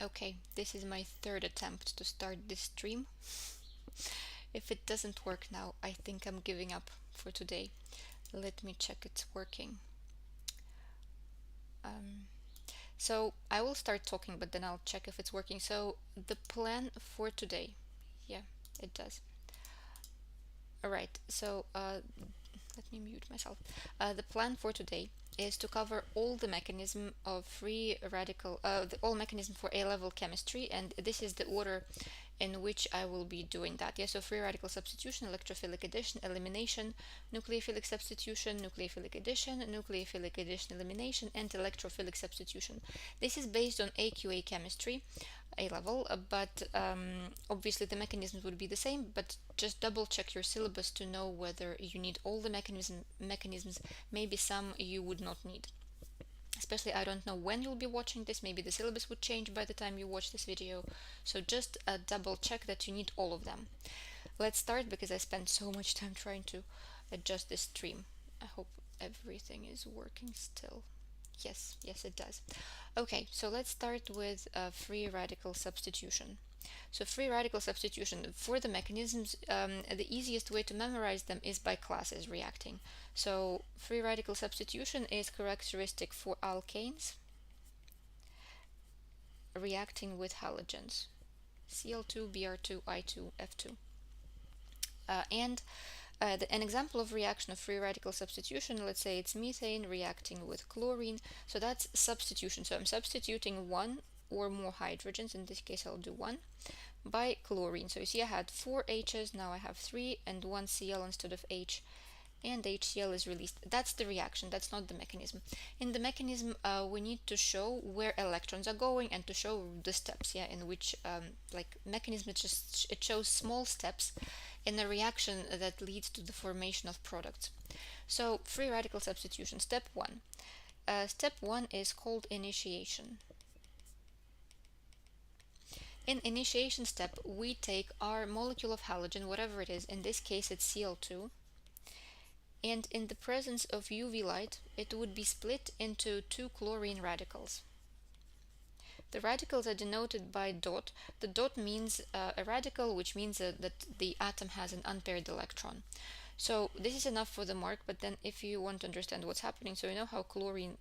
Okay, this is my third attempt to start this stream. If it doesn't work now, I think I'm giving up for today. Let me check it's working. So I will start talking, but then I'll check if it's working. So the plan for today, yeah, it does. All right, so let me mute myself. The plan for today is to cover all the mechanism of free radical, all mechanism for A-level chemistry, and this is the order in which I will be doing that. Yeah, so free radical substitution, electrophilic addition, elimination, nucleophilic substitution, nucleophilic addition, nucleophilic addition, elimination, and electrophilic substitution. This is based on AQA chemistry, A level, but obviously the mechanisms would be the same, but just double check your syllabus to know whether you need all the mechanisms, maybe some you would not need. Especially, I don't know when you'll be watching this, maybe the syllabus would change by the time you watch this video, so just double check that you need all of them. Let's start because I spent so much time trying to adjust this stream. I hope everything is working still. Yes, it does. Okay, so let's start with free radical substitution. So free radical substitution, for the mechanisms, the easiest way to memorize them is by classes reacting. So free radical substitution is characteristic for alkanes reacting with halogens, Cl2, Br2, I2, F2. An example of reaction of free radical substitution, let's say it's methane reacting with chlorine, so that's substitution. So I'm substituting one or more hydrogens, in this case I'll do one, by chlorine. So you see I had 4 H's, now I have 3 and 1 Cl instead of H, and HCl is released. That's the reaction, that's not the mechanism. In the mechanism, we need to show where electrons are going and to show the steps, yeah, in which, like mechanism, it shows small steps in a reaction that leads to the formation of products. So free radical substitution, step 1. Step 1 is called initiation. In initiation step, we take our molecule of halogen, whatever it is, in this case it's Cl2, and in the presence of UV light, it would be split into 2 chlorine radicals. The radicals are denoted by dot. The dot means a radical, which means that the atom has an unpaired electron. So this is enough for the mark, but then if you want to understand what's happening, so you know how chlorine,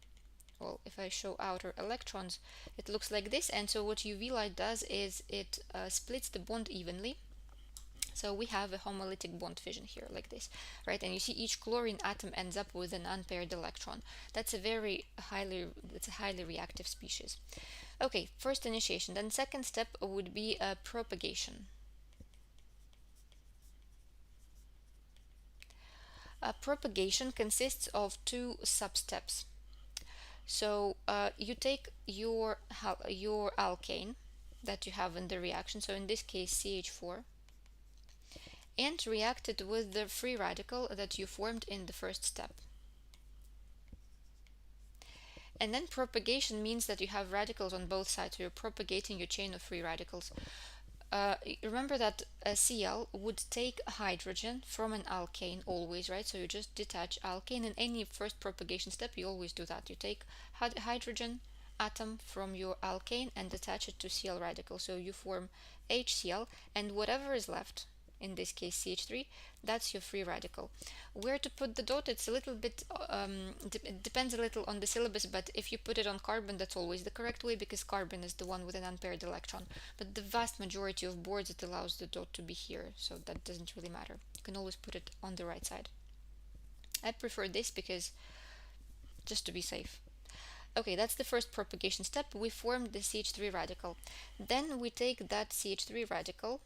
well, if I show outer electrons, it looks like this, and so what UV light does is it splits the bond evenly. So we have a homolytic bond fission here, like this, right? And you see each chlorine atom ends up with an unpaired electron. That's a highly reactive species. Okay, first initiation. Then second step would be propagation. Propagation consists of 2 sub-steps. So you take your alkane that you have in the reaction, so in this case CH4, and react it with the free radical that you formed in the first step. And then propagation means that you have radicals on both sides, so you're propagating your chain of free radicals. Remember that a Cl would take hydrogen from an alkane always, right? So you just detach alkane. In any first propagation step, you always do that. You take hydrogen atom from your alkane and attach it to Cl radical. So you form HCl, and whatever is left, in this case CH3, that's your free radical. Where to put the dot, it's a little bit, it depends a little on the syllabus, but if you put it on carbon, that's always the correct way, because carbon is the one with an unpaired electron. But the vast majority of boards, it allows the dot to be here, so that doesn't really matter. You can always put it on the right side. I prefer this because, just to be safe. Okay, that's the first propagation step. We formed the CH3 radical. Then we take that CH3 radical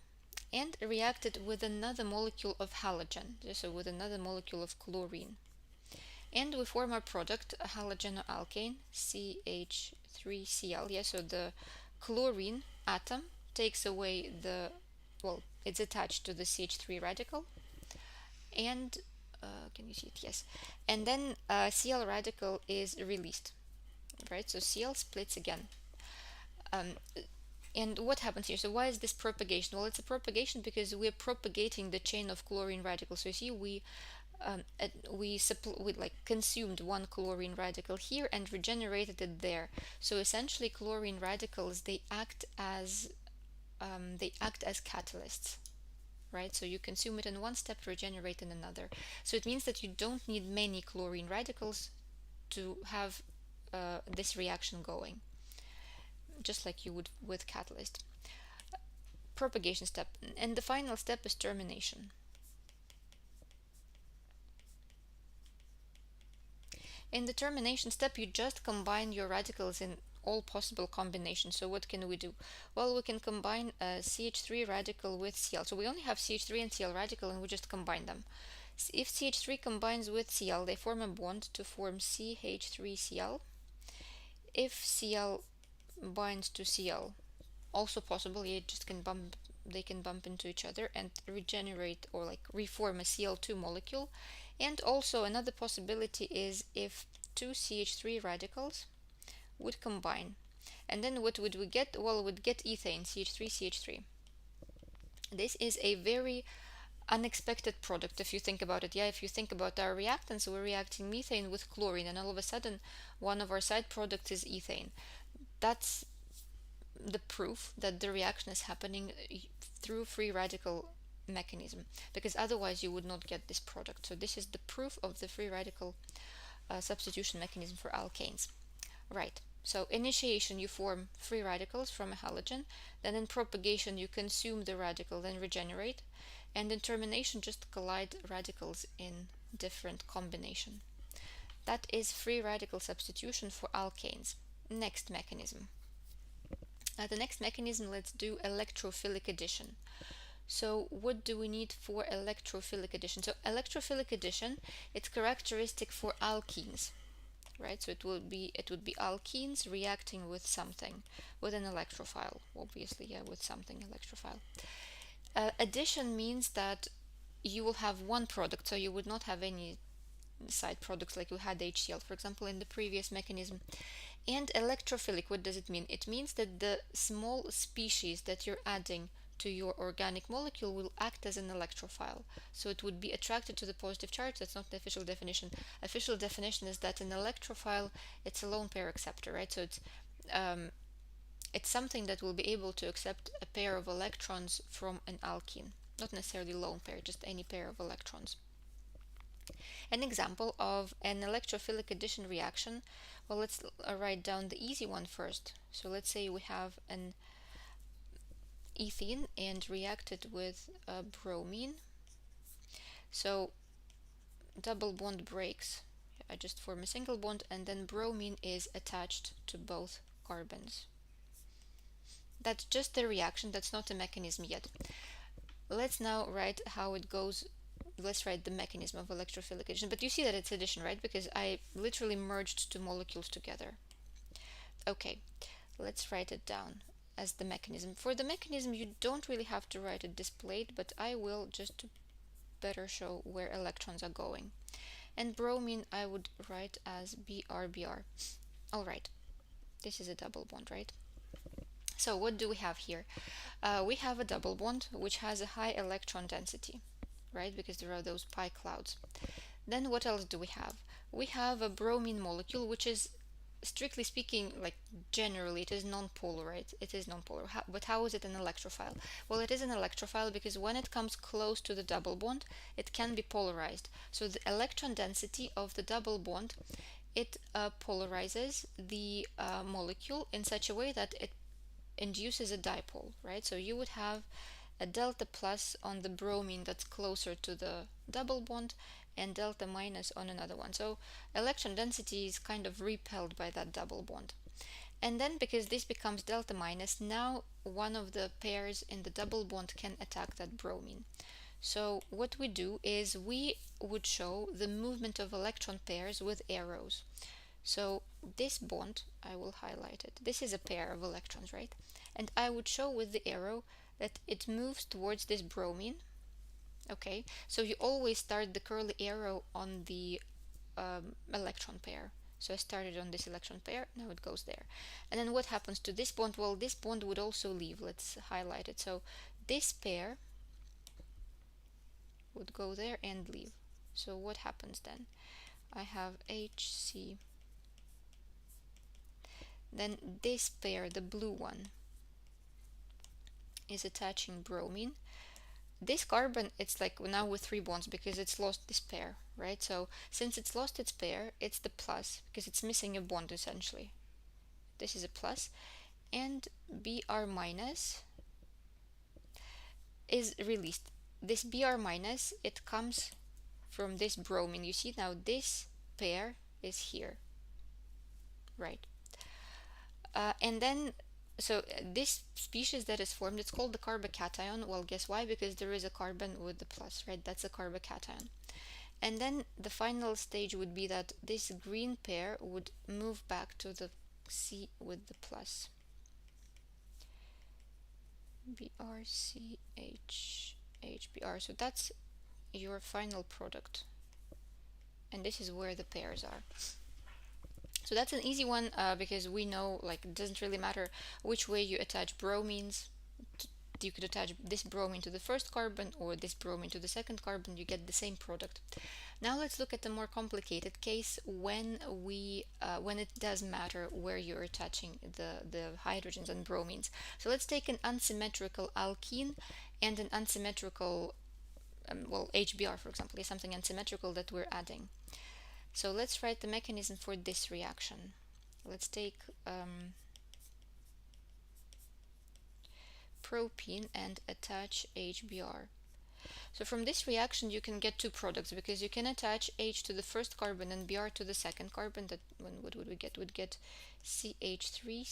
and react it with another molecule of halogen, so with another molecule of chlorine. And we form our product, a halogenoalkane, CH3Cl. Yeah, so the chlorine atom takes away the, well, it's attached to the CH3 radical. And, can you see it? Yes. And then Cl radical is released, right? So Cl splits again. And what happens here? So why is this propagation? Well, it's a propagation because we're propagating the chain of chlorine radicals. So you see, we we like consumed one chlorine radical here and regenerated it there. So essentially, chlorine radicals, they act as catalysts, right? So you consume it in one step, regenerate in another. So it means that you don't need many chlorine radicals to have this reaction going, just like you would with catalyst. Propagation step, and the final step is termination. In the termination step, you just combine your radicals in all possible combinations. So what can we do? Well, we can combine a CH3 radical with Cl. So we only have CH3 and Cl radical, and we just combine them. If CH3 combines with Cl, they form a bond to form CH3Cl. If Cl binds to Cl, also possible, they can bump into each other and regenerate or like reform a Cl2 molecule. And also another possibility is if two CH3 radicals would combine. And then what would we get? Well, we would get ethane, CH3CH3. This is a very unexpected product if you think about it. Yeah, if you think about our reactants, we're reacting methane with chlorine, and all of a sudden one of our side products is ethane. That's the proof that the reaction is happening through free radical mechanism, because otherwise you would not get this product. So this is the proof of the free radical substitution mechanism for alkanes. Right. So initiation, you form free radicals from a halogen, then in propagation you consume the radical, then regenerate, and in termination just collide radicals in different combination. That is free radical substitution for alkanes. Next mechanism. The next mechanism, let's do electrophilic addition. So what do we need for electrophilic addition? So electrophilic addition, it's characteristic for alkenes, right? So it would be alkenes reacting with something, with an electrophile, obviously, yeah, with something electrophile. Addition means that you will have one product, so you would not have any side products like you had HCl, for example, in the previous mechanism. And electrophilic, what does it mean? It means that the small species that you're adding to your organic molecule will act as an electrophile. So it would be attracted to the positive charge. That's not the official definition. Official definition is that an electrophile, it's a lone pair acceptor, right? So it's something that will be able to accept a pair of electrons from an alkene. Not necessarily lone pair, just any pair of electrons. An example of an electrophilic addition reaction, well, let's write down the easy one first. So let's say we have an ethene and reacted with bromine. So double bond breaks. I just form a single bond, and then bromine is attached to both carbons. That's just the reaction, that's not a mechanism yet. Let's now write how it goes. Let's write the mechanism of electrophilic addition. But you see that it's addition, right? Because I literally merged two molecules together. Okay, let's write it down as the mechanism. For the mechanism, you don't really have to write it displayed, but I will, just to better show where electrons are going. And bromine I would write as BrBr. Alright, this is a double bond, right? So what do we have here? We have a double bond which has a high electron density, right? Because there are those pi clouds. Then what else do we have? We have a bromine molecule which is, strictly speaking, like generally it is non-polar, right? It is non-polar. But how is it an electrophile? Well, it is an electrophile because when it comes close to the double bond, it can be polarized. So the electron density of the double bond, it polarizes the molecule in such a way that it induces a dipole, right? So you would have a delta plus on the bromine that's closer to the double bond and delta minus on another one. So electron density is kind of repelled by that double bond. And then because this becomes delta minus, now one of the pairs in the double bond can attack that bromine. So what we do is we would show the movement of electron pairs with arrows. So this bond, I will highlight it. This is a pair of electrons, right? And I would show with the arrow that it moves towards this bromine. Okay, so you always start the curly arrow on the electron pair. So I started on this electron pair, now it goes there. And then what happens to this bond? Well, this bond would also leave. Let's highlight it. So this pair would go there and leave. So what happens then? I have HC. Then this pair, the blue one, is attaching bromine. This carbon, it's like now with 3 bonds because it's lost this pair, right? So since it's lost its pair, it's the plus because it's missing a bond essentially. This is a plus, and Br minus is released. This Br minus, it comes from this bromine. You see now this pair is here, right? And then this species that is formed, it's called the carbocation. Well, guess why? Because there is a carbon with the plus, right? That's a carbocation. And then the final stage would be that this green pair would move back to the C with the plus. BrCH So that's your final product. And this is where the pairs are. So that's an easy one because we know, like, it doesn't really matter which way you attach bromines. You could attach this bromine to the first carbon or this bromine to the second carbon, you get the same product. Now let's look at the more complicated case when it does matter where you're attaching the hydrogens and bromines. So let's take an unsymmetrical alkene and an unsymmetrical, well, HBr, for example, is something unsymmetrical that we're adding. So let's write the mechanism for this reaction. Let's take propene and attach HBr. So from this reaction you can get two products because you can attach H to the first carbon and Br to the second carbon. That what would we get? We'd get CH3,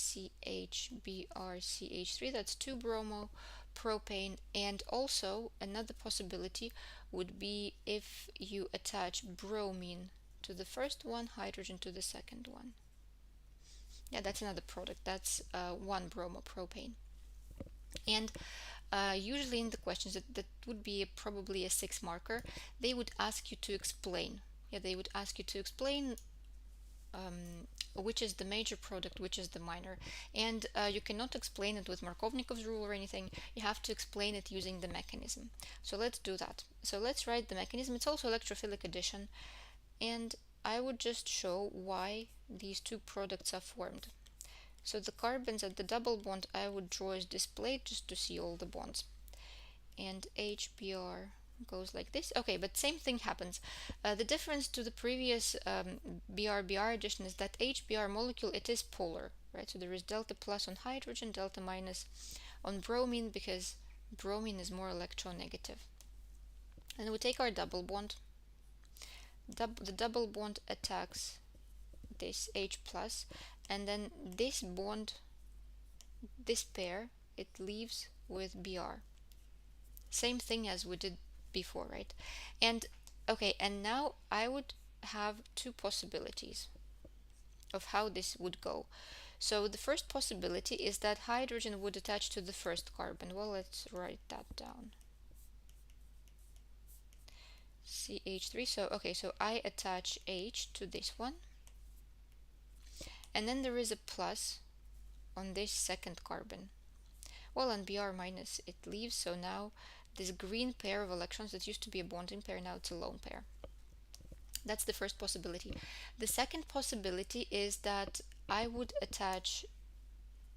CHBr, CH3. That's 2-bromo propane. And also another possibility would be if you attach bromine to the first one, hydrogen to the second one. Yeah, that's another product. That's 1-bromo propane. And usually in the questions that would be probably a 6 marker, they would ask you to explain. Yeah, they would ask you to explain which is the major product, which is the minor. And you cannot explain it with Markovnikov's rule or anything. You have to explain it using the mechanism. So let's do that. So let's write the mechanism. It's also electrophilic addition. And I would just show why these two products are formed. So the carbons at the double bond I would draw as displayed just to see all the bonds. And HBr goes like this. Okay, but same thing happens. The difference to the previous BR-BR addition is that HBr molecule, it is polar, right? So there is delta plus on hydrogen, delta minus on bromine because bromine is more electronegative. And we take our double bond. The double bond attacks this H plus, and then this bond, this pair, it leaves with Br. Same thing as we did before, right? And okay, and now I would have two possibilities of how this would go. So the first possibility is that hydrogen would attach to the first carbon. Well, let's write that down. CH3. So okay, so I attach H to this one, and then there is a plus on this second carbon. Well, and Br minus, it leaves, so now this green pair of electrons that used to be a bonding pair, now it's a lone pair. That's the first possibility. The second possibility is that I would attach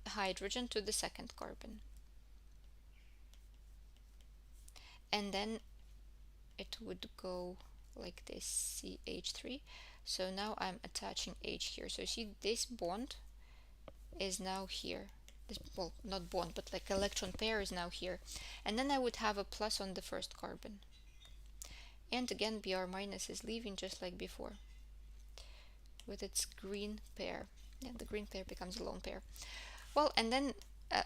hydrogen to the second carbon, and then it would go like this, CH3. So now I'm attaching H here. So you see this bond is now here. This, well, not bond, but like electron pair is now here. And then I would have a plus on the first carbon. And again, Br minus is leaving just like before with its green pair. Yeah, the green pair becomes a lone pair. Well, and then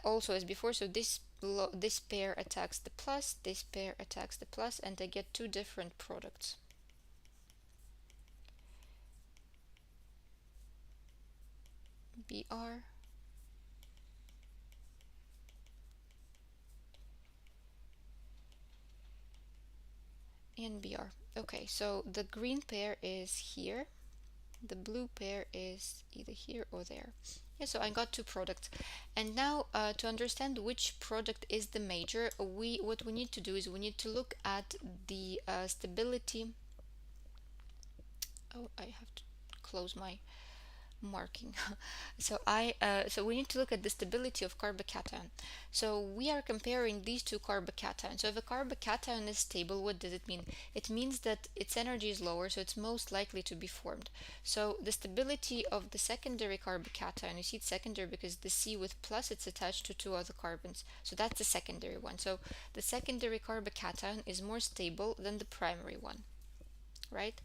also as before, so this pair attacks the plus, this pair attacks the plus, and I get two different products. Br and Br. Okay, so the green pair is here, the blue pair is either here or there. Yeah, so I got two products. And now to understand which product is the major, what we need to do is we need to look at the stability Oh, I have to close my marking. So we need to look at the stability of carbocation. So we are comparing these two carbocations. So if a carbocation is stable, what does it mean? It means that its energy is lower, so it's most likely to be formed. So the stability of the secondary carbocation, you see it's secondary because the C with plus, it's attached to two other carbons. So that's the secondary one. So the secondary carbocation is more stable than the primary one, right?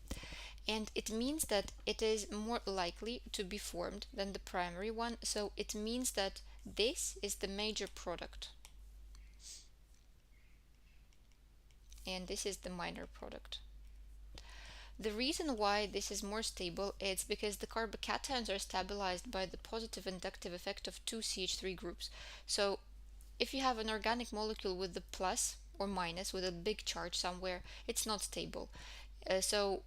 And it means that it is more likely to be formed than the primary one. So it means that this is the major product and this is the minor product. The reason why this is more stable is because the carbocations are stabilized by the positive inductive effect of two CH3 groups. So if you have an organic molecule with the plus or minus with a big charge somewhere, it's not stable. So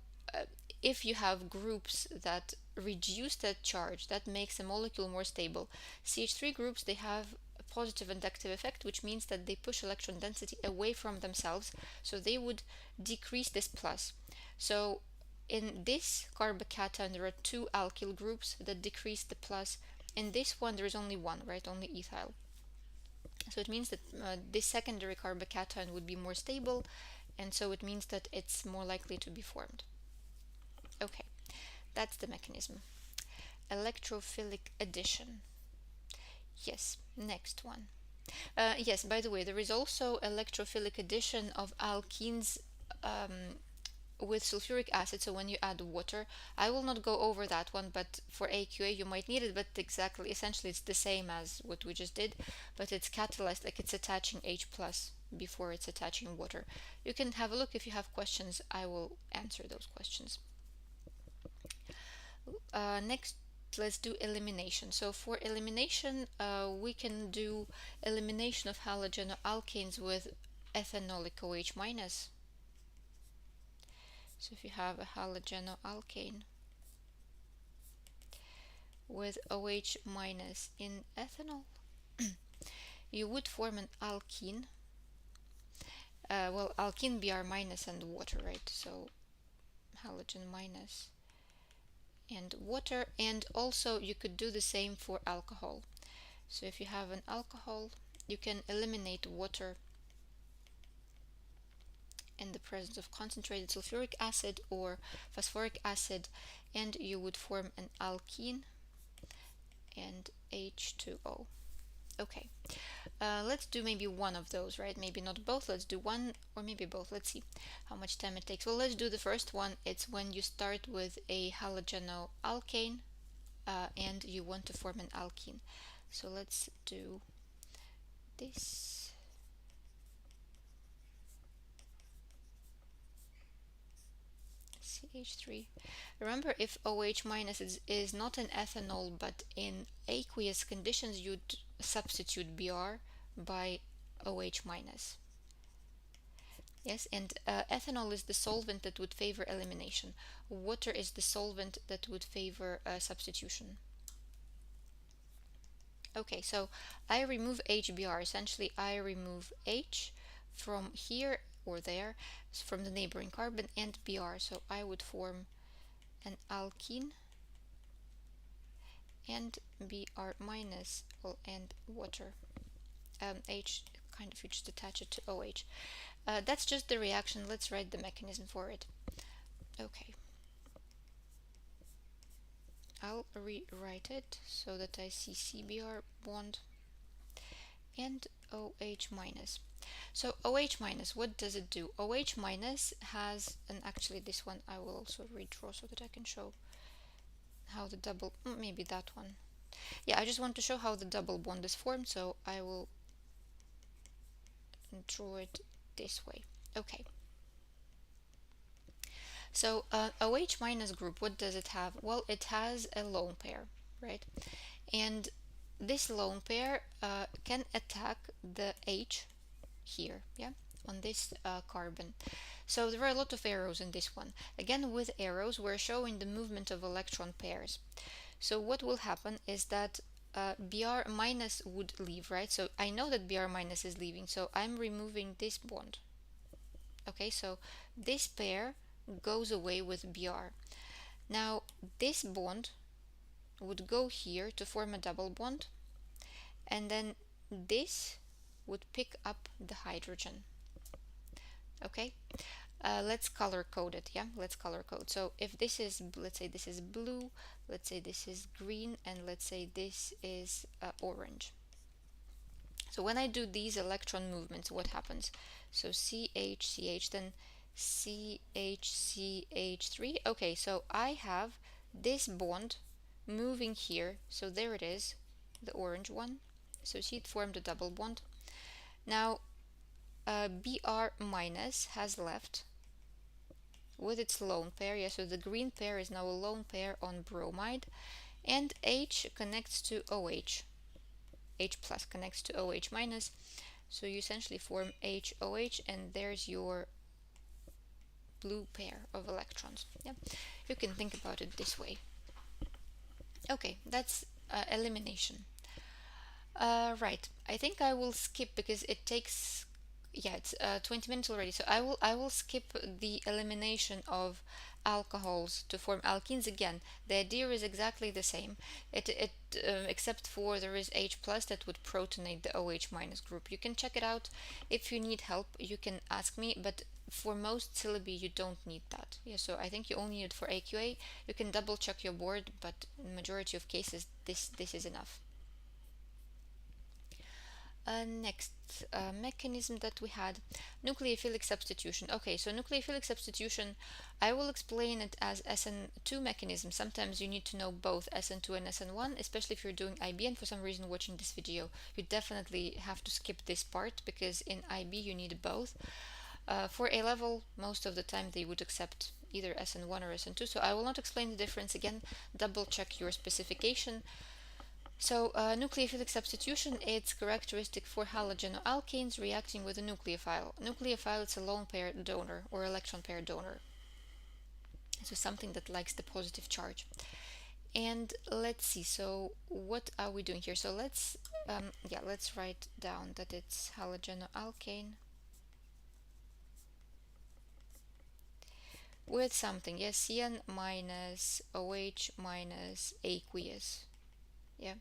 if you have groups that reduce that charge, that makes a molecule more stable. CH3 groups, they have a positive inductive effect, which means that they push electron density away from themselves, so they would decrease this plus. So in this carbocation, there are two alkyl groups that decrease the plus. In this one, there is only one, right? Only ethyl. So it means that this secondary carbocation would be more stable, and so it means that it's more likely to be formed. Okay, that's the mechanism. Electrophilic addition. Yes, next one. Yes, by the way, there is also electrophilic addition of alkenes with sulfuric acid. So when you add water, I will not go over that one, but for AQA you might need it. But exactly, essentially, it's the same as what we just did, but it's catalyzed, like it's attaching H plus before it's attaching water. You can have a look if you have questions. I will answer those questions. Next, let's do elimination. So for elimination, we can do elimination of halogenoalkanes with ethanolic OH minus. So if you have a halogenoalkane with OH minus in ethanol, you would form an alkene. Well, alkene Br minus and water, right? So halogen minus and water, and also you could do the same for alcohol. So if you have an alcohol, you can eliminate water in the presence of concentrated sulfuric acid or phosphoric acid, and you would form an alkene and H2O. Okay, let's do maybe one of those, right? Maybe not both. Let's do one or maybe both. Let's see how much time it takes. Well, let's do the first one. It's when you start with a halogenoalkane and you want to form an alkene. So let's do this. CH3. Remember, if OH minus is not in ethanol but in aqueous conditions, you'd substitute Br by OH minus. Yes, and ethanol is the solvent that would favor elimination. Water is the solvent that would favor substitution. Okay, so I remove HBr. Essentially, I remove H from here or there, from the neighboring carbon, and Br. So I would form an alkene and Br minus and water. H, kind of, you just attach it to OH. That's just the reaction. Let's write the mechanism for it. Okay. I'll rewrite it so that I see CBr bond and OH minus. So OH minus, what does it do? OH minus has, and actually this one I will also redraw so that I can show how the double, maybe that one. Yeah, I just want to show how the double bond is formed, so I will draw it this way. Okay. So OH minus group, what does it have? Well, it has a lone pair, right? And this lone pair can attack the H here, yeah, on this carbon. So there are a lot of arrows in this one. Again, with arrows, we're showing the movement of electron pairs. So what will happen is that Br minus would leave, right? So I know that Br minus is leaving, so I'm removing this bond. Okay, so this pair goes away with Br. Now this bond would go here to form a double bond, and then this would pick up the hydrogen. Okay, let's color code it. Yeah, let's color code. So if this is, let's say this is blue, let's say this is green, and let's say this is orange. So when I do these electron movements, what happens? So CH, CH, then CH, CH3. Okay, so I have this bond moving here. So there it is, the orange one. So see, it formed a double bond. Now Br minus has left with its lone pair. Yeah, so the green pair is now a lone pair on bromide, and H connects to OH. H plus connects to OH minus, so you essentially form HOH, and there's your blue pair of electrons. Yeah, you can think about it this way. Okay, that's elimination. Right, I think I will skip because it takes, yeah, it's 20 minutes already, so I will skip the elimination of alcohols to form alkenes. Again, the idea is exactly the same, except for there is H plus that would protonate the OH minus group. You can check it out. If you need help, you can ask me, but for most syllabi you don't need that. Yeah, so I think you only need it for AQA. You can double check your board, but in majority of cases this is enough. Next mechanism that we had, nucleophilic substitution. Okay, so nucleophilic substitution, I will explain it as SN2 mechanism. Sometimes you need to know both SN2 and SN1, especially if you're doing IB, and for some reason watching this video, you definitely have to skip this part because in IB you need both. For A level, most of the time they would accept either SN1 or SN2, so I will not explain the difference again. Double check your specification. So nucleophilic substitution, it's characteristic for halogenoalkanes reacting with a nucleophile. Nucleophile is a lone pair donor or electron pair donor. So something that likes the positive charge. And let's see, so what are we doing here? So let's write down that it's halogenoalkane with something. Yes, CN minus OH minus aqueous. Yeah,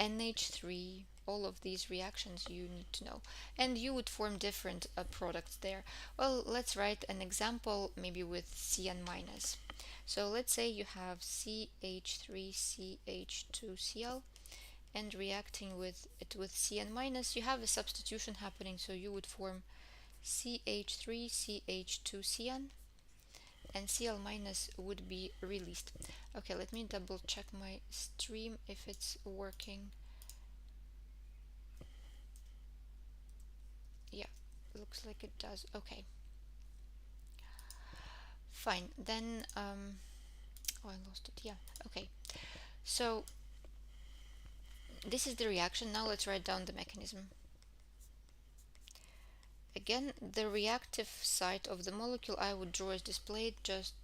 NH3, all of these reactions you need to know, and you would form different products there. Well, let's write an example maybe with CN minus. So let's say you have CH3CH2Cl, and reacting with it with CN minus, you have a substitution happening, so you would form CH3CH2CN, and Cl minus would be released. Okay, let me double check my stream if it's working. Yeah, looks like it does. Okay, fine. Then oh, I lost it. Yeah, okay. So this is the reaction. Now let's write down the mechanism. Again, the reactive site of the molecule I would draw as displayed, just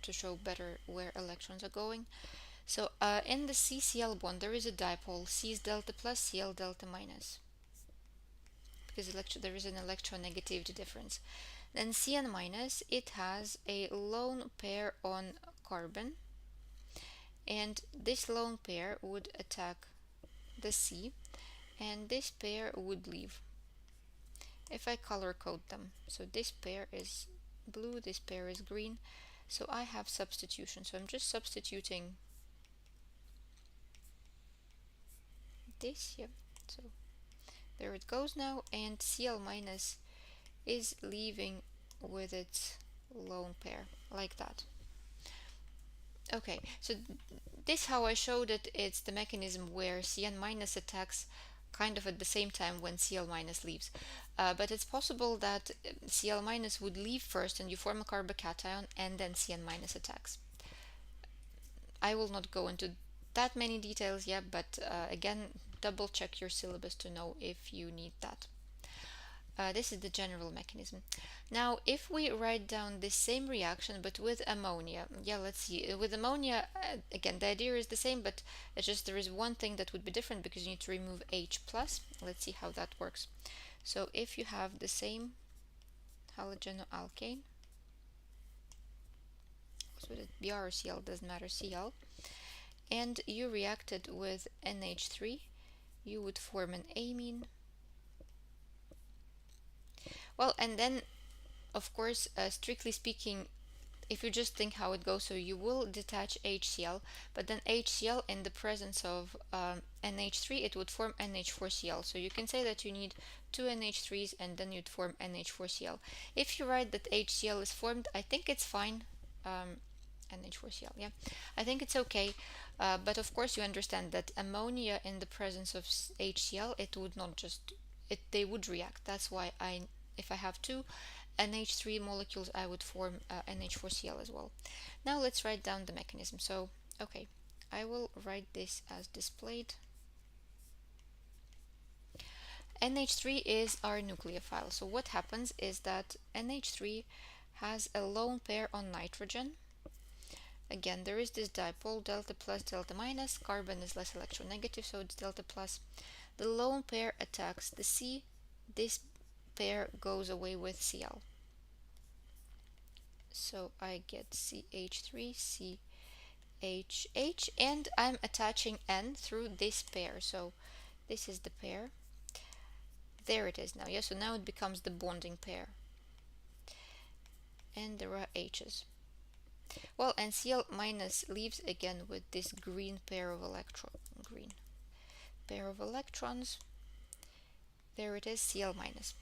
to show better where electrons are going. So in the CCl bond there is a dipole, C is delta plus, Cl delta minus, because there is an electronegativity difference. Then Cn minus, it has a lone pair on carbon, and this lone pair would attack the C, and this pair would leave. If I color code them, so this pair is blue, this pair is green, so I have substitution. So I'm just substituting this, yeah, so there it goes now, and Cl minus is leaving with its lone pair, like that. Okay, so this how I showed it. It's the mechanism where Cn minus attacks kind of at the same time when Cl minus leaves. But it's possible that Cl minus would leave first and you form a carbocation, and then Cn minus attacks. I will not go into that many details yet, but again, double check your syllabus to know if you need that. This is the general mechanism. Now, if we write down this same reaction but with ammonia, yeah, let's see. With ammonia, again, the idea is the same, but it's just there is one thing that would be different because you need to remove H plus. Let's see how that works. So if you have the same halogenoalkane so would it Br or Cl, doesn't matter, Cl, and you reacted with NH3, you would form an amine. Well, and then of course, strictly speaking, if you just think how it goes, so you will detach HCl, but then HCl in the presence of NH3, it would form NH4Cl. So you can say that you need two NH3s and then you'd form NH4Cl. If you write that HCl is formed, I think it's fine. NH4Cl, yeah, I think it's okay. But of course you understand that ammonia in the presence of HCl, it would not just, they would react. That's why if I have two NH3 molecules, I would form NH4Cl as well. Now let's write down the mechanism. So, okay, I will write this as displayed. NH3 is our nucleophile. So what happens is that NH3 has a lone pair on nitrogen. Again, there is this dipole, delta plus, delta minus. Carbon is less electronegative, so it's delta plus. The lone pair attacks the C. This pair goes away with Cl. So I get CH3, CHH, and I'm attaching N through this pair. So this is the pair. There it is now. Yeah, so now it becomes the bonding pair. And there are H's. Well, and Cl minus leaves again with this green pair of electrons. There it is, Cl minus.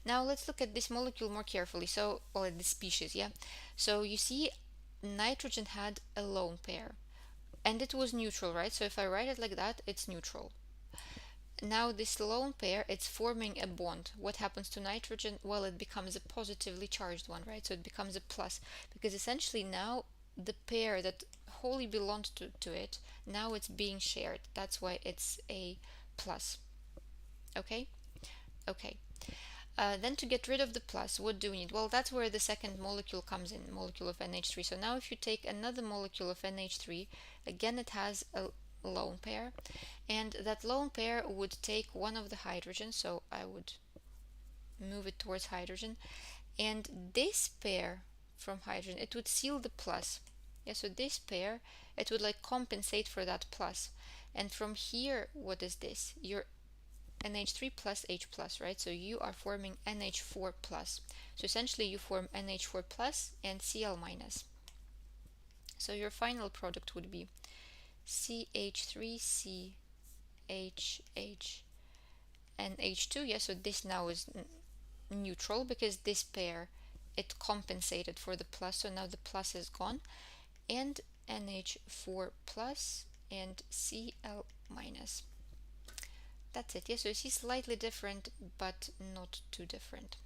Now let's look at this molecule more carefully. So, well, at this species, yeah. So you see, nitrogen had a lone pair, and it was neutral, right? So if I write it like that, it's neutral. Now this lone pair, it's forming a bond. What happens to nitrogen? Well, it becomes a positively charged one, right? So it becomes a plus, because essentially now the pair that wholly belonged to it, now it's being shared. That's why it's a plus. Okay? Okay. Then to get rid of the plus, what do we need? Well, that's where the second molecule comes in, molecule of NH3. So now if you take another molecule of NH3, again it has a lone pair, and that lone pair would take one of the hydrogens, so I would move it towards hydrogen, and this pair from hydrogen, it would seal the plus. Yeah, so this pair, it would like compensate for that plus. And from here, what is this? Your NH3 plus H plus, right? So you are forming NH4 plus. So essentially you form NH4 plus and Cl minus. So your final product would be CH3, CHH, and H2. Yeah, so this now is neutral because this pair, it compensated for the plus, so now the plus is gone, and NH4 plus and Cl minus. That's it. Yeah, so you see slightly different, but not too different.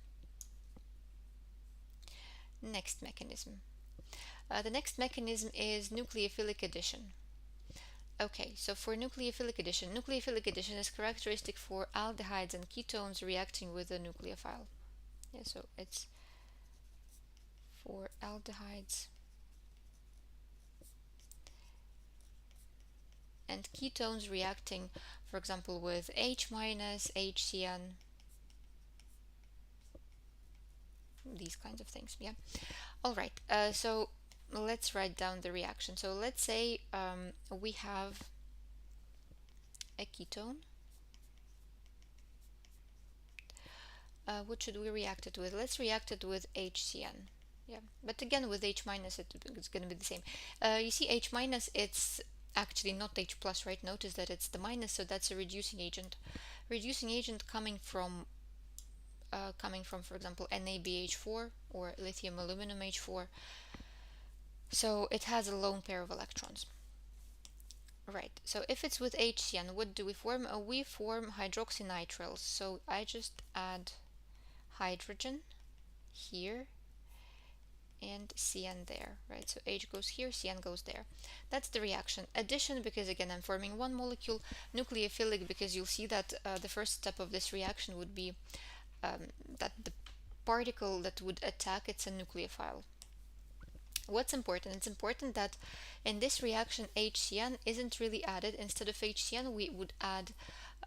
Next mechanism. The next mechanism is nucleophilic addition. Okay, so for nucleophilic addition is characteristic for aldehydes and ketones reacting with a nucleophile. Yeah, so it's for aldehydes and ketones reacting, for example, with H minus, HCN, these kinds of things. Yeah. All right. So let's write down the reaction. So let's say we have a ketone. What should we react it with? Let's react it with HCN. Yeah, but again with H minus it's going to be the same. You see, H minus, it's actually not H plus, right? Notice that it's the minus, so that's a reducing agent. Reducing agent coming from, for example, NaBH4 or lithium aluminum H4. So it has a lone pair of electrons. Right, so if it's with HCN, what do we form? We form hydroxynitriles. So I just add hydrogen here and CN there, right? So H goes here, CN goes there. That's the reaction. Addition, because again I'm forming one molecule. Nucleophilic, because you'll see that the first step of this reaction would be that the particle that would attack, it's a nucleophile. What's important? It's important that in this reaction HCN isn't really added. Instead of HCN we would add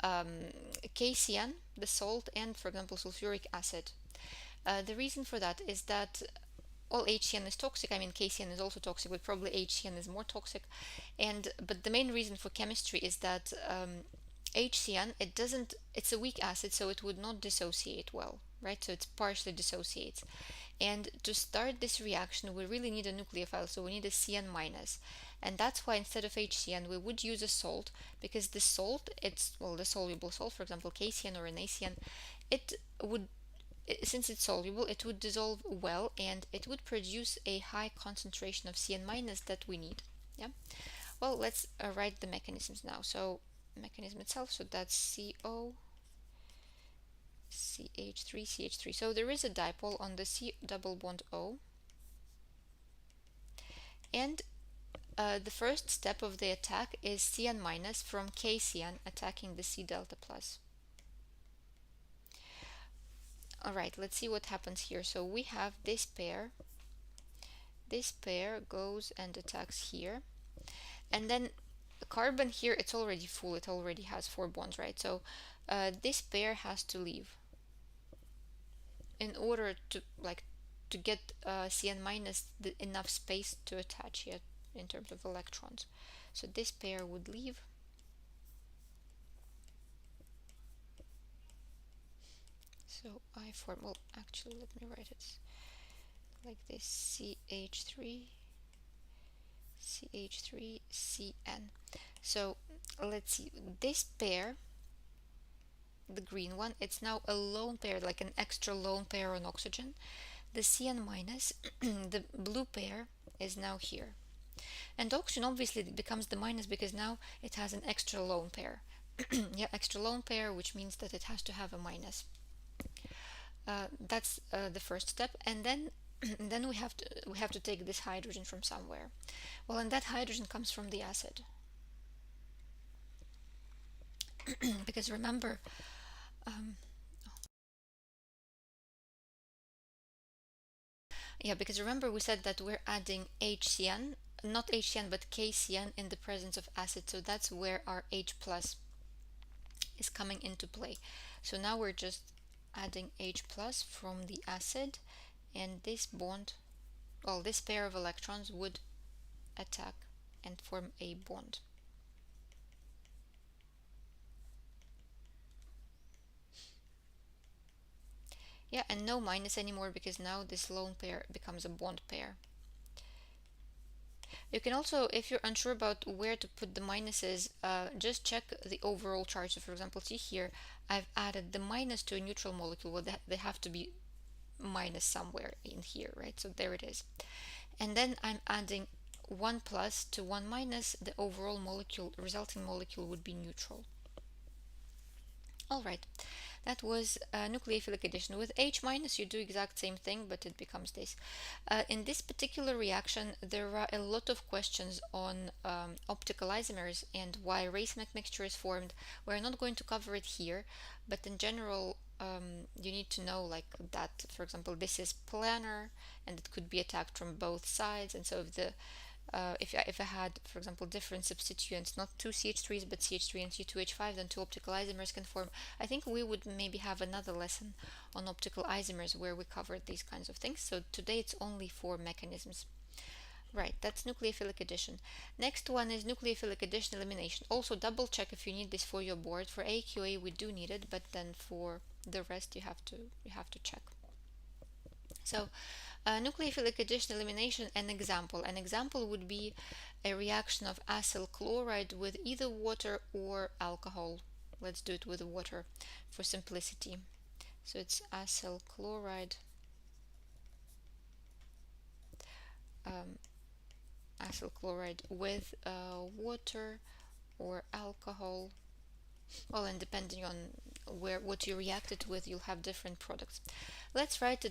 KCN, the salt, and for example sulfuric acid. The reason for that is that all HCN is toxic. I mean, KCN is also toxic, but probably HCN is more toxic. But the main reason for chemistry is that HCN, it's a weak acid, so it would not dissociate well, right? So it's partially dissociates. And to start this reaction, we really need a nucleophile, so we need a CN minus. And that's why instead of HCN, we would use a salt, because the salt, the soluble salt, for example, KCN or an ACN, it would, since it's soluble, it would dissolve well and it would produce a high concentration of CN minus that we need. Yeah. Well, let's write the mechanisms now. So mechanism itself, so that's CO, CH3, CH3. So there is a dipole on the C double bond O, and the first step of the attack is CN minus from KCN attacking the C delta plus. Alright, let's see what happens here. So we have this pair goes and attacks here, and then the carbon here, it's already full, it already has 4 bonds, right? So this pair has to leave in order to get CN minus enough space to attach here in terms of electrons. So this pair would leave. So I form, well, actually, let me write it like this: CH3, CH3, CN. So let's see, this pair, the green one, it's now a lone pair, like an extra lone pair on oxygen. The CN minus, the blue pair, is now here. And oxygen obviously becomes the minus because now it has an extra lone pair. Yeah, extra lone pair, which means that it has to have a minus. That's the first step, and then then we have to take this hydrogen from somewhere. Well, and that hydrogen comes from the acid. Because remember, we said that we're adding HCN, not HCN but KCN in the presence of acid, so that's where our H plus is coming into play. So now we're just adding H plus from the acid, and this bond, well, this pair of electrons would attack and form a bond. Yeah, and no minus anymore because now this lone pair becomes a bond pair. You can also, if you're unsure about where to put the minuses, just check the overall charge. So for example, see here, I've added the minus to a neutral molecule. Well, they have to be minus somewhere in here, right? So there it is. And then I'm adding 1 plus to 1 minus, the overall molecule, resulting molecule would be neutral. All right, that was nucleophilic addition. With H minus, you do exact same thing, but it becomes this. In this particular reaction, there are a lot of questions on optical isomers and why racemic mixture is formed. We're not going to cover it here, but in general, you need to know like that, for example, this is planar and it could be attacked from both sides. And so if I had, for example, different substituents, not two CH3s but CH3 and C2H5, then two optical isomers can form. I think we would maybe have another lesson on optical isomers where we covered these kinds of things. So today it's only for mechanisms. Right, that's nucleophilic addition. Next one is nucleophilic addition elimination. Also double check if you need this for your board. For AQA we do need it, but then for the rest you have to check. So nucleophilic addition elimination, an example would be a reaction of acyl chloride with either water or alcohol. Let's do it with water for simplicity. So it's acyl chloride, with water or alcohol. Well, and depending on what you react it with, you'll have different products. Let's write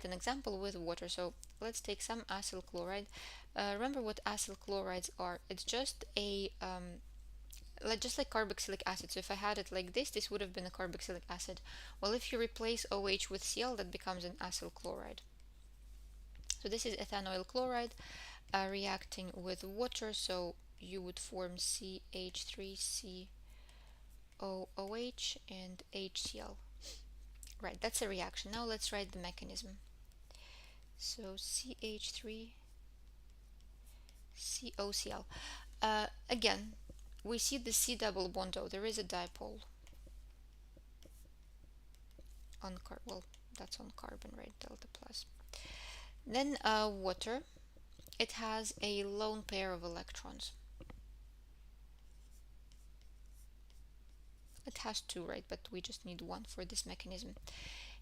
an example with water. So let's take some acyl chloride. Remember what acyl chlorides are. It's just just like carboxylic acid. So if I had it like this would have been a carboxylic acid. Well, if you replace OH with Cl, that becomes an acyl chloride. So this is ethanoyl chloride reacting with water. So you would form CH3COOH and HCl. Right, that's a reaction. Now let's write the mechanism. So CH3 COCl. Again, we see the C double bond O. There is a dipole on well, that's on carbon, right? Delta plus. Then water. It has a lone pair of electrons. It has two, right? But we just need one for this mechanism.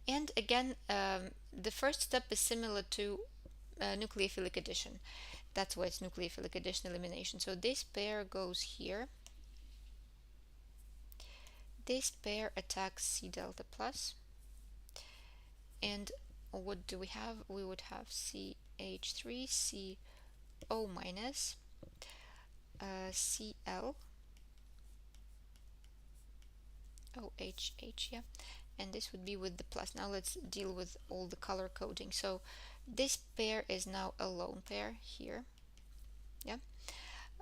And again, the first step is similar to nucleophilic addition. That's why it's nucleophilic addition-elimination. So this pair goes here. This pair attacks C delta plus. And what do we have? We would have CH3, CO minus, Cl, OHH, yeah. And this would be with the plus. Now let's deal with all the color coding. So this pair is now a lone pair here. Yeah.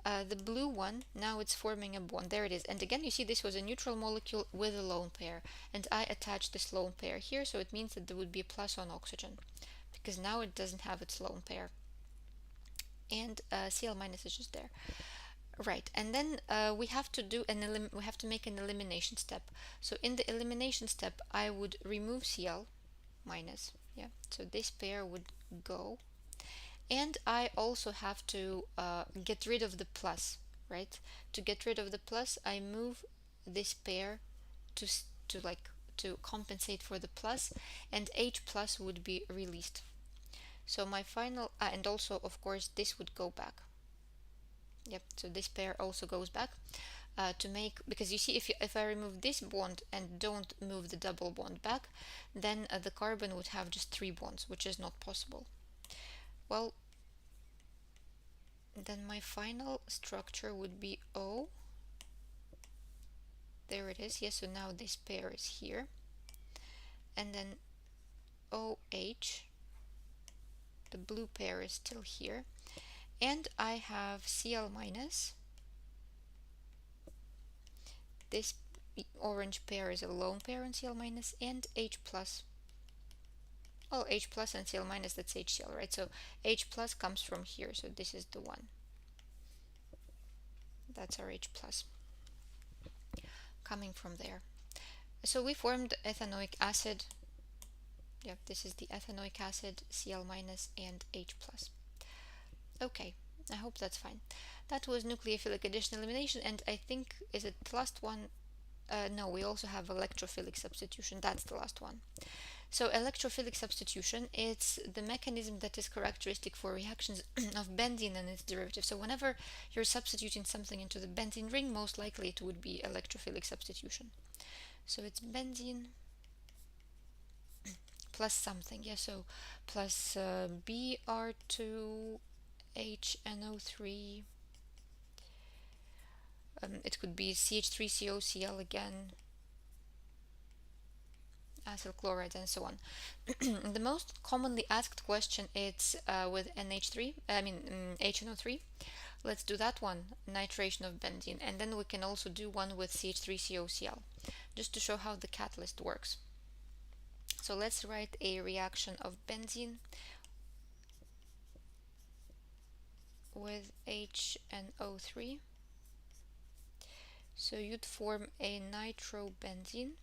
The blue one, now it's forming a bond. There it is. And again, you see this was a neutral molecule with a lone pair. And I attached this lone pair here, so it means that there would be a plus on oxygen, because now it doesn't have its lone pair. And Cl minus is just there. Right, and then we have to do we have to make an elimination step. So in the elimination step, I would remove Cl minus. Yeah, so this pair would go. And I also have to get rid of the plus, right? To get rid of the plus, I move this pair to to compensate for the plus, and H plus would be released. So my final, and also of course this would go back. Yep. So this pair also goes back to make, because you see, if I remove this bond and don't move the double bond back, then the carbon would have just 3 bonds, which is not possible. Well, then my final structure would be O. There it is. Yes, so now this pair is here. And then OH, the blue pair is still here. And I have Cl minus. This orange pair is a lone pair on Cl minus, and H plus. Oh, H plus and Cl minus, that's HCl, right? So H plus comes from here, so this is the one. That's our H plus coming from there. So we formed ethanoic acid. Yep, this is the ethanoic acid, Cl minus and H plus. Okay, I hope that's fine. That was nucleophilic addition-elimination, and I think, is it the last one? No, we also have electrophilic substitution. That's the last one. So electrophilic substitution, it's the mechanism that is characteristic for reactions of benzene and its derivatives. So whenever you're substituting something into the benzene ring, most likely it would be electrophilic substitution. So it's benzene plus something, yeah, so plus Br2HNO3. It could be CH3COCl again, acyl chlorides, and so on. The most commonly asked question is with HNO3. Let's do that one, nitration of benzene, and then we can also do one with CH3COCl, just to show how the catalyst works. So let's write a reaction of benzene with HNO3. So you'd form a nitrobenzene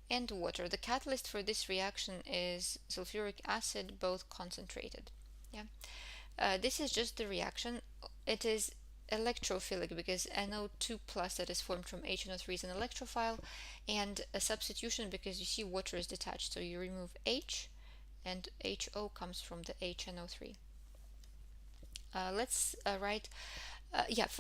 and water. The catalyst for this reaction is sulfuric acid, both concentrated. Yeah. This is just the reaction. It is electrophilic because NO2 plus that is formed from HNO3 is an electrophile, and a substitution because you see water is detached, so you remove H and HO comes from the HNO3. Let's write,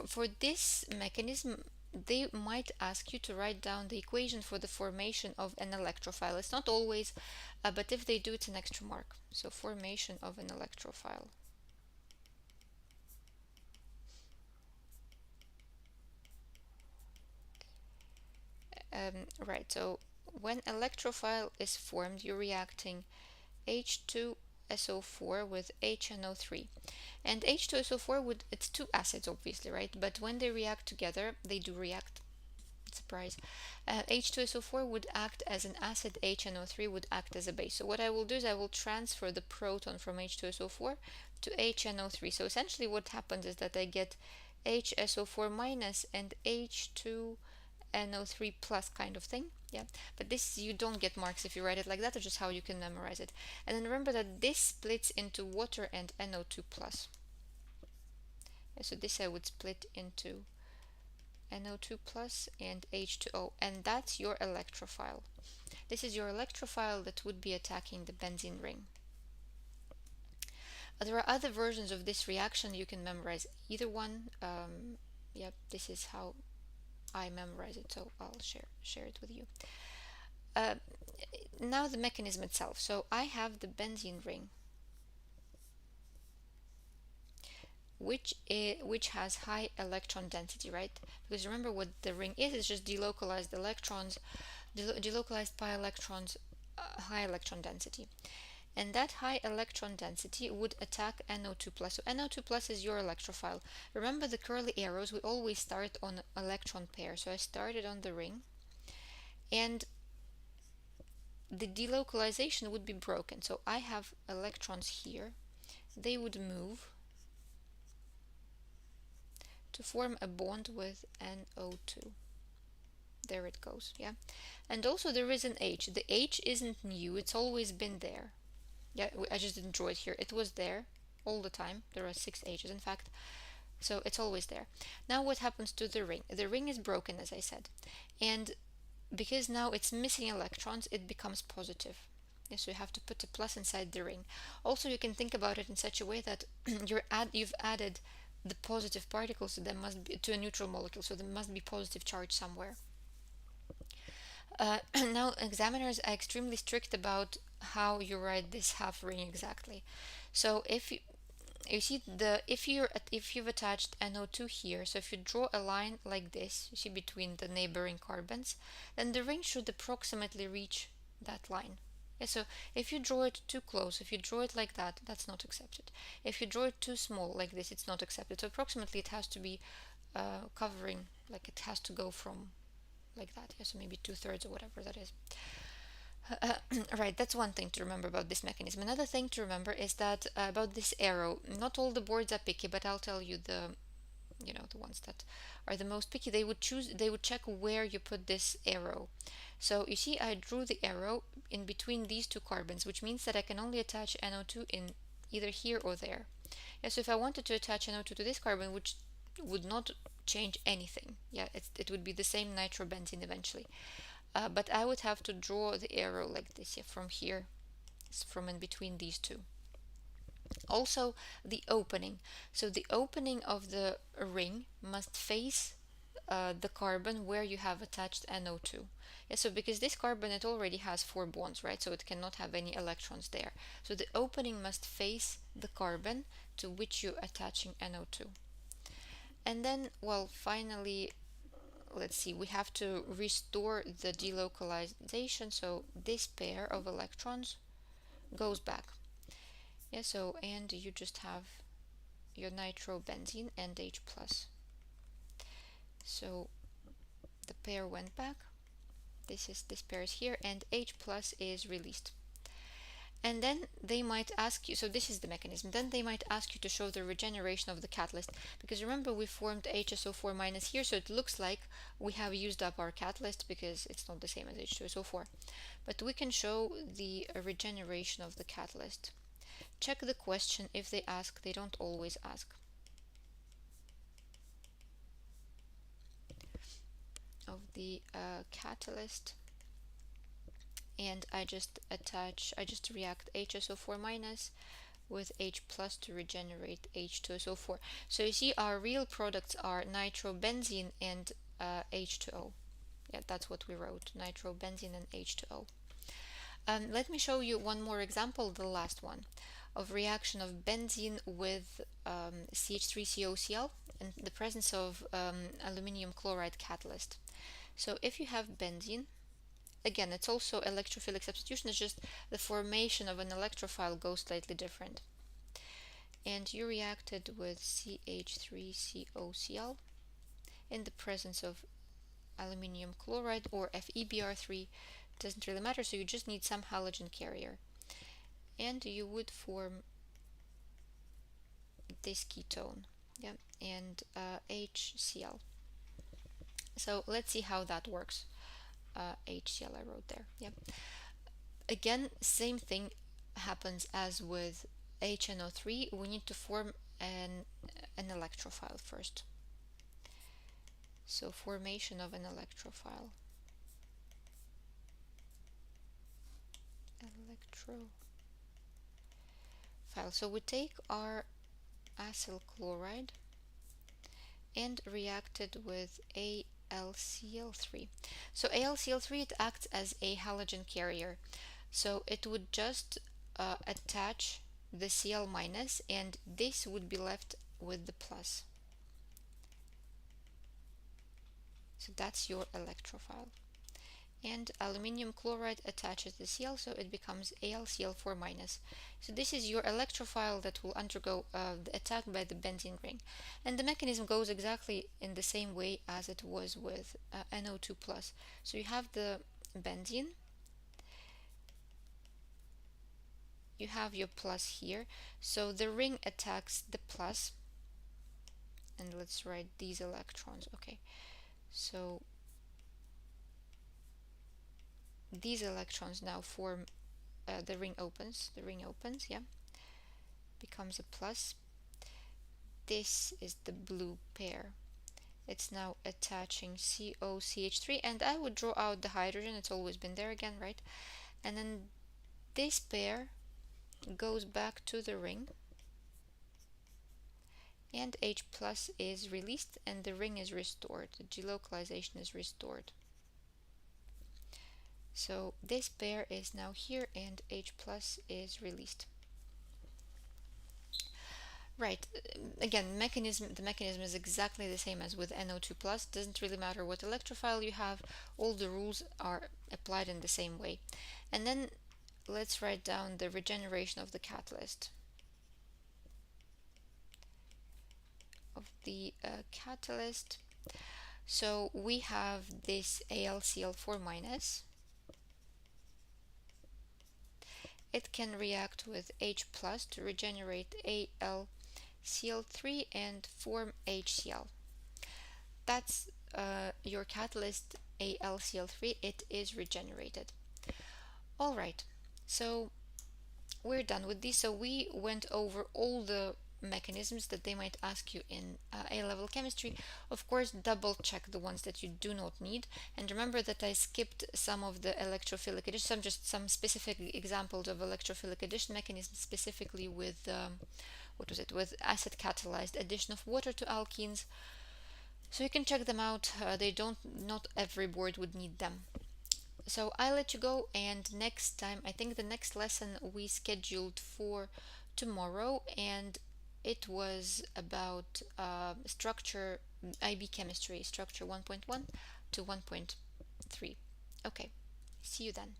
for this mechanism they might ask you to write down the equation for the formation of an electrophile. It's not always, but if they do, it's an extra mark. So formation of an electrophile. Right, so when electrophile is formed, you're reacting H2SO4 with HNO3. And H2SO4 it's two acids obviously, right? But when they react together, they do react. Surprise. H2SO4 would act as an acid, HNO3 would act as a base. So what I will do is I will transfer the proton from H2SO4 to HNO3. So essentially what happens is that I get HSO4 minus and H2NO3 plus kind of thing. Yeah, but this you don't get marks if you write it like that. It's just how you can memorize it. And then remember that this splits into water and NO2 plus. Yeah, so this I would split into NO2 plus and H2O, and that's your electrophile. This is your electrophile that would be attacking the benzene ring. There are other versions of this reaction. You can memorize either one. Yeah, this is how I memorize it, so I'll share it with you. Now the mechanism itself. So I have the benzene ring, which has high electron density, right? Because remember what the ring is just delocalized electrons, delocalized pi electrons, high electron density. And that high electron density would attack NO2 plus. So NO2 plus is your electrophile. Remember the curly arrows, we always start on electron pair. So I started on the ring, and the delocalization would be broken. So I have electrons here. They would move to form a bond with NO2. There it goes, yeah. And also there is an H. The H isn't new, it's always been there. Yeah, I just didn't draw it here. It was there all the time. There are 6 H's in fact. So it's always there. Now what happens to the ring? The ring is broken, as I said. And because now it's missing electrons, it becomes positive. Yeah, so you have to put a plus inside the ring. Also, you can think about it in such a way that you've added the positive particles, so there must be to a neutral molecule, so there must be positive charge somewhere. Now examiners are extremely strict about how you write this half ring exactly. So if you see if you've attached NO2 here, so if you draw a line like this, you see between the neighboring carbons, then the ring should approximately reach that line. Yeah, so if you draw it too close, if you draw it like that, that's not accepted. If you draw it too small like this, it's not accepted. So approximately it has to be covering, like it has to go from like that. Yeah, so maybe 2/3 or whatever that is. Right, that's one thing to remember about this mechanism. Another thing to remember is that about this arrow, not all the boards are picky, but I'll tell you the ones that are the most picky. They would check where you put this arrow. So you see I drew the arrow in between these two carbons, which means that I can only attach NO2 in either here or there. Yeah, so if I wanted to attach NO2 to this carbon, which would not change anything, yeah, it would be the same nitrobenzene eventually. But I would have to draw the arrow like this, yeah, from here, from in between these two. Also, the opening. So the opening of the ring must face the carbon where you have attached NO2. Yeah, so because this carbon, it already has 4 bonds, right? So it cannot have any electrons there. So the opening must face the carbon to which you're attaching NO2. And then, well, finally, let's see, we have to restore the delocalization, so this pair of electrons goes back. Yeah, so, and you just have your nitrobenzene and H plus. So the pair went back, this pair is here, and H plus is released. And then they might ask you, so this is the mechanism, then they might ask you to show the regeneration of the catalyst, because remember we formed HSO4 minus here, so it looks like we have used up our catalyst because it's not the same as H2SO4. But we can show the regeneration of the catalyst. Check the question. If they ask, they don't always ask. Of the catalyst. And I just react HSO4 minus with H plus to regenerate H2SO4. So you see our real products are nitrobenzene and H2O. Yeah, that's what we wrote, nitrobenzene and H2O. Let me show you one more example, the last one, of reaction of benzene with CH3COCl in the presence of aluminium chloride catalyst. So if you have benzene, again, it's also electrophilic substitution, it's just the formation of an electrophile goes slightly different. And you reacted with CH3COCl in the presence of aluminium chloride or FeBr3, doesn't really matter, so you just need some halogen carrier. And you would form this ketone, yeah, and HCl. So let's see how that works. HCl I wrote there, yeah. Again, same thing happens as with HNO3. We need to form an electrophile first. So formation of an electrophile. Electrophile. So we take our acyl chloride and react it with AlCl3. So AlCl3, it acts as a halogen carrier. So it would just attach the Cl minus, and this would be left with the plus. So that's your electrophile. And aluminium chloride attaches the Cl, so it becomes AlCl4 minus. So this is your electrophile that will undergo the attack by the benzene ring. And the mechanism goes exactly in the same way as it was with NO2 plus. So you have the benzene, you have your plus here, so the ring attacks the plus, and let's write these electrons. Okay, so these electrons now form the ring opens, yeah, becomes a plus. This is the blue pair, it's now attaching COCH3, and I would draw out the hydrogen, it's always been there again, right? And then this pair goes back to the ring, and H plus is released and the ring is restored, the delocalization is restored. So this pair is now here and H plus is released. Right, again, the mechanism is exactly the same as with NO2 plus. Doesn't really matter what electrophile you have, all the rules are applied in the same way. And then let's write down the regeneration of the catalyst. So we have this AlCl4 minus. It can react with H plus to regenerate AlCl3 and form HCl. That's your catalyst AlCl3. It is regenerated. Alright, so we're done with this. So we went over all the mechanisms that they might ask you in A-level chemistry. Of course, double check the ones that you do not need, and remember that I skipped some of the electrophilic addition, just some specific examples of electrophilic addition mechanisms, specifically with with acid catalyzed addition of water to alkenes. So you can check them out. Not every board would need them. So I'll let you go, and next time, I think the next lesson we scheduled for tomorrow, and it was about structure, IB chemistry, structure 1.1 to 1.3. Okay, see you then.